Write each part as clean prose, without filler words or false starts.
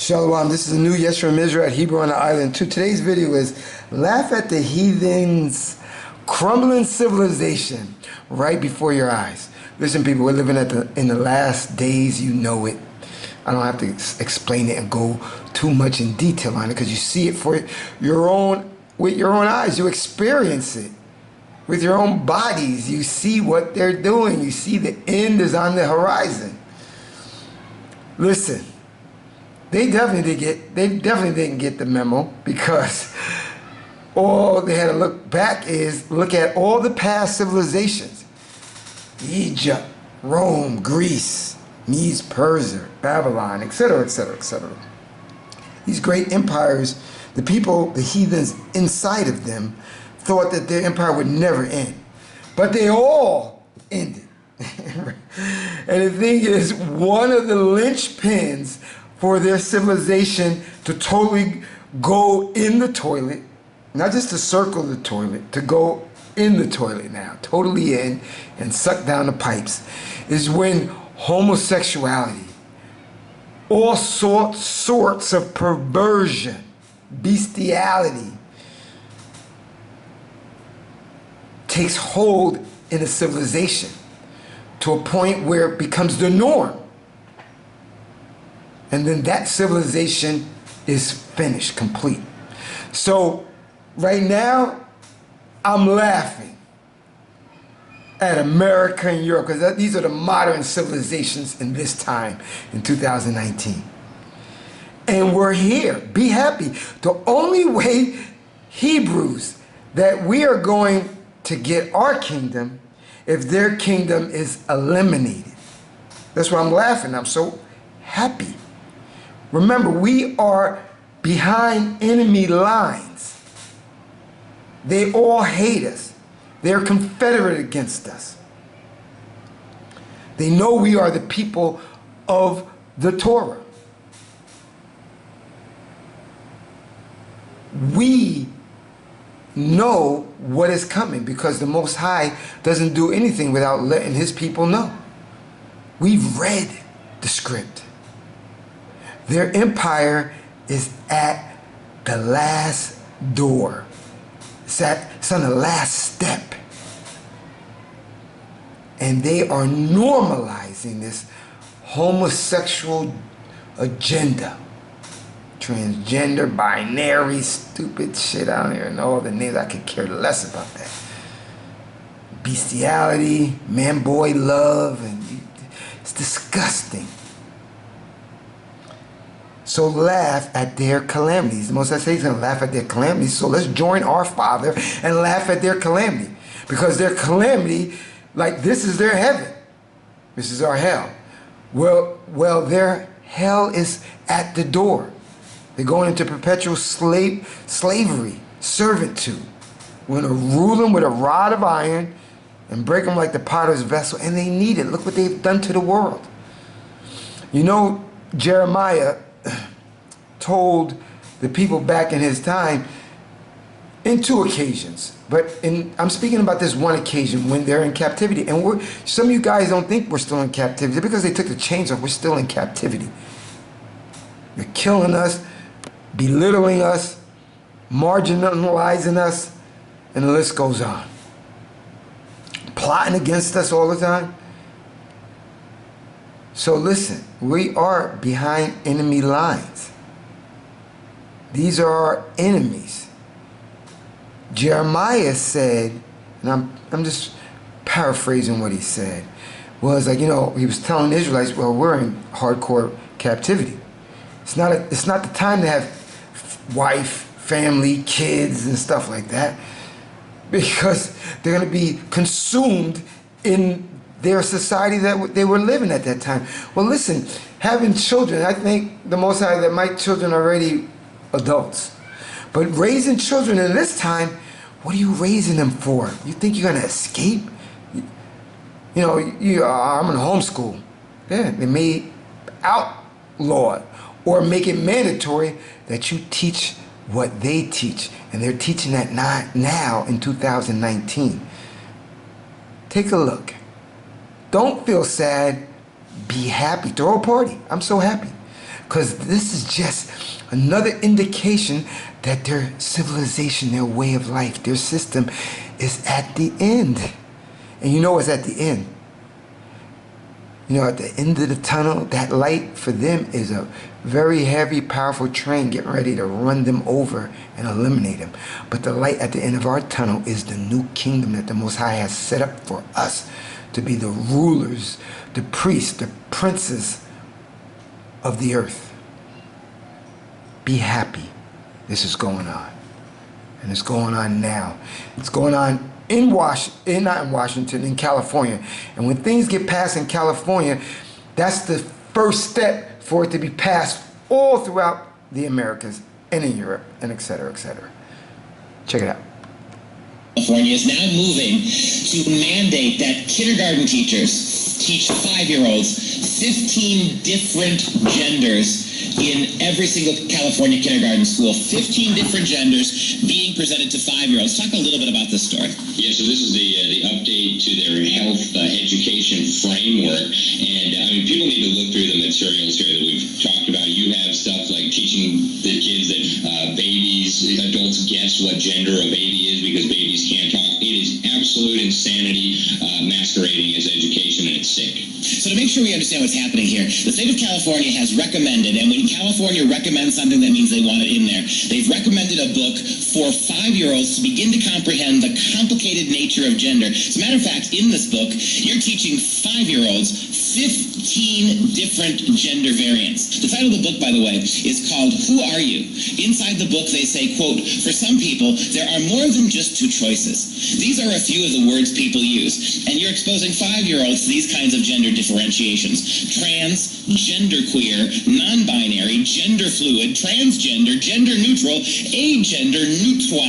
Shalom, this is a new Yes from Israel at Hebrew on the Island 2. Today's video is laugh at the heathens' crumbling civilization right before your eyes. Listen, people, we're living in the last days. You know it. I don't have to explain it and go too much in detail on it because you see it with your own eyes. You experience it with your own bodies. You see what they're doing. You see the end is on the horizon. Listen. They definitely didn't get the memo, because all they had to look at all the past civilizations. Egypt, Rome, Greece, Medes, Persia, Babylon, etc., etc., etc. These great empires, the people, the heathens inside of them, thought that their empire would never end. But they all ended. And the thing is, one of the linchpins for their civilization to totally go in the toilet, not just to circle the toilet, to go in the toilet now, totally in and suck down the pipes, is when homosexuality, all sorts of perversion, bestiality takes hold in a civilization to a point where it becomes the norm. And then that civilization is finished, complete. So right now, I'm laughing at America and Europe, because these are the modern civilizations in this time, in 2019. And we're here. Be happy. The only way, Hebrews, that we are going to get our kingdom if their kingdom is eliminated. That's why I'm laughing. I'm so happy. Remember, we are behind enemy lines. They all hate us. They're confederate against us. They know we are the people of the Torah. We know what is coming because the Most High doesn't do anything without letting his people know. We've read the script. Their empire is at the last door. It's on the last step. And they are normalizing this homosexual agenda. Transgender, binary, stupid shit. I don't even know all the names. I could care less about that. Bestiality, man-boy love, and it's disgusting. So laugh at their calamities. The Most High says he's going to laugh at their calamities. So let's join our Father and laugh at their calamity. Because their calamity, like, this is their heaven. This is our hell. Well, their hell is at the door. They're going into perpetual slavery, servitude. We're going to rule them with a rod of iron and break them like the potter's vessel. And they need it. Look what they've done to the world. You know, Jeremiah told the people back in his time in two occasions, but I'm speaking about this one occasion when they're in captivity. And some of you guys don't think we're still in captivity because they took the chains off. We're still in captivity. They're killing us, belittling us, marginalizing us, and the list goes on. Plotting against us all the time. So listen, we are behind enemy lines. These are our enemies. Jeremiah said, and I'm just paraphrasing what he said, was like, you know, he was telling the Israelites, well, we're in hardcore captivity. It's not the time to have wife, family, kids, and stuff like that, because they're going to be consumed in their society that they were living at that time. Well, listen, having children, I think the Most High that my children are already adults. But raising children in this time, what are you raising them for? You think you're going to escape? You know, I'm going to homeschool. Yeah, they may outlaw it or make it mandatory that you teach what they teach. And they're teaching that now in 2019. Take a look. Don't feel sad. Be happy. Throw a party. I'm so happy. Because this is just another indication that their civilization, their way of life, their system is at the end. And you know what's at the end? You know, at the end of the tunnel, that light for them is a very heavy, powerful train getting ready to run them over and eliminate them. But the light at the end of our tunnel is the new kingdom that the Most High has set up for us to be the rulers, the priests, the princes of the earth. Be happy. This is going on. And it's going on now. It's going on not in Washington, in California. And when things get passed in California, that's the first step for it to be passed all throughout the Americas and in Europe, and et cetera, et cetera. Check it out. California is now moving to mandate that kindergarten teachers teach 5-year-olds 15 different genders in every single California kindergarten school. 15 different genders being presented to 5-year-olds. Talk a little bit about this story. Yeah, so this is the update to their health education framework. And I mean, people need to look through the materials here that we've talked about. You have stuff like teaching the kids that adults guess what gender a baby is because babies can't talk. It is absolute insanity masquerading as education, and it's sick. So to make sure we understand what's happening here, the state of California has recommended, and when California recommends something, that means they want it in there. They've recommended a book for 5-year-olds to begin to comprehend the complicated nature of gender. As a matter of fact, in this book, you're teaching 5-year-olds 15 different gender variants. The title of the book, by the way, is called Who Are You? Inside the book, they say, quote, for some people, there are more than just two choices. These are a few of the words people use, and you're exposing 5-year-olds to these kinds of gender differentiations. Trans, genderqueer, non-binary, gender fluid, transgender, gender neutral, agender, neutral,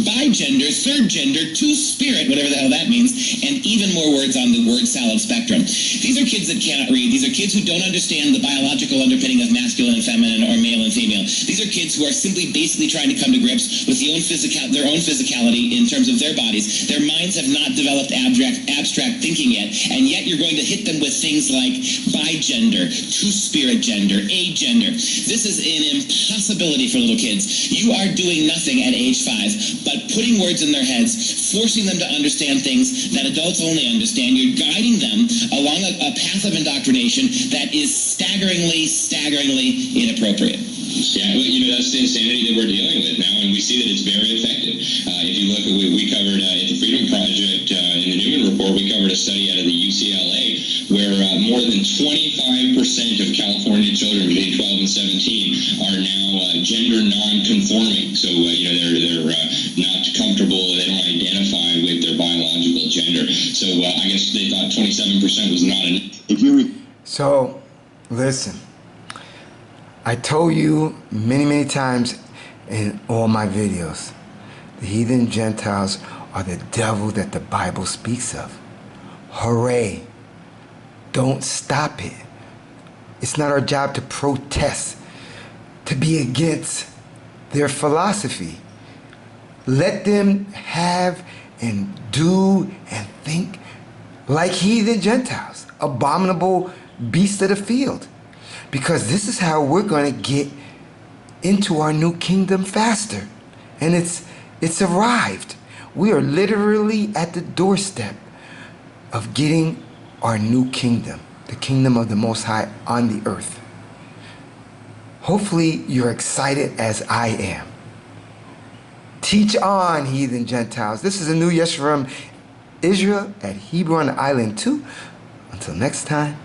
bigender, third gender, two-spirit, whatever the hell that means, and even more words on the word salad spectrum. These are kids that cannot read. These are kids who don't understand the biological underpinning of masculine and feminine or male and female. These are kids who are simply basically trying to come to grips with their own physicality in terms of their bodies. Their minds have not developed abstract thinking yet, and yet you're going to hit them with things like bigender, two-spirit gender, agender. This is an impossibility for little kids. You are doing nothing at age 5 but putting words in their heads, forcing them to understand things that adults only understand. You're guiding them along a path of indoctrination that is staggeringly inappropriate. Yeah, well, that's the insanity that we're dealing with now, and we see that it's very effective. If you look at we covered at the Freedom Project in the Newman Report, we covered a study out of the UCLA where more than 25% of California children between 12 and 17 are now gender non-conforming. So they're not comfortable, they don't identify with their biological gender. So I guess they thought 27% was not enough. So, listen. I told you many times in all my videos, the heathen Gentiles are the devil that the Bible speaks of. Hooray. Don't stop it. It's not our job to protest, to be against their philosophy. Let them have and do and think like heathen Gentiles, abominable beasts of the field. Because this is how we're going to get into our new kingdom faster. And it's arrived. We are literally at the doorstep of getting our new kingdom, the kingdom of the Most High on the earth. Hopefully you're excited as I am. Teach on, heathen Gentiles. This is a new Yeshurun Israel at Hebrew on the Island 2. Until next time.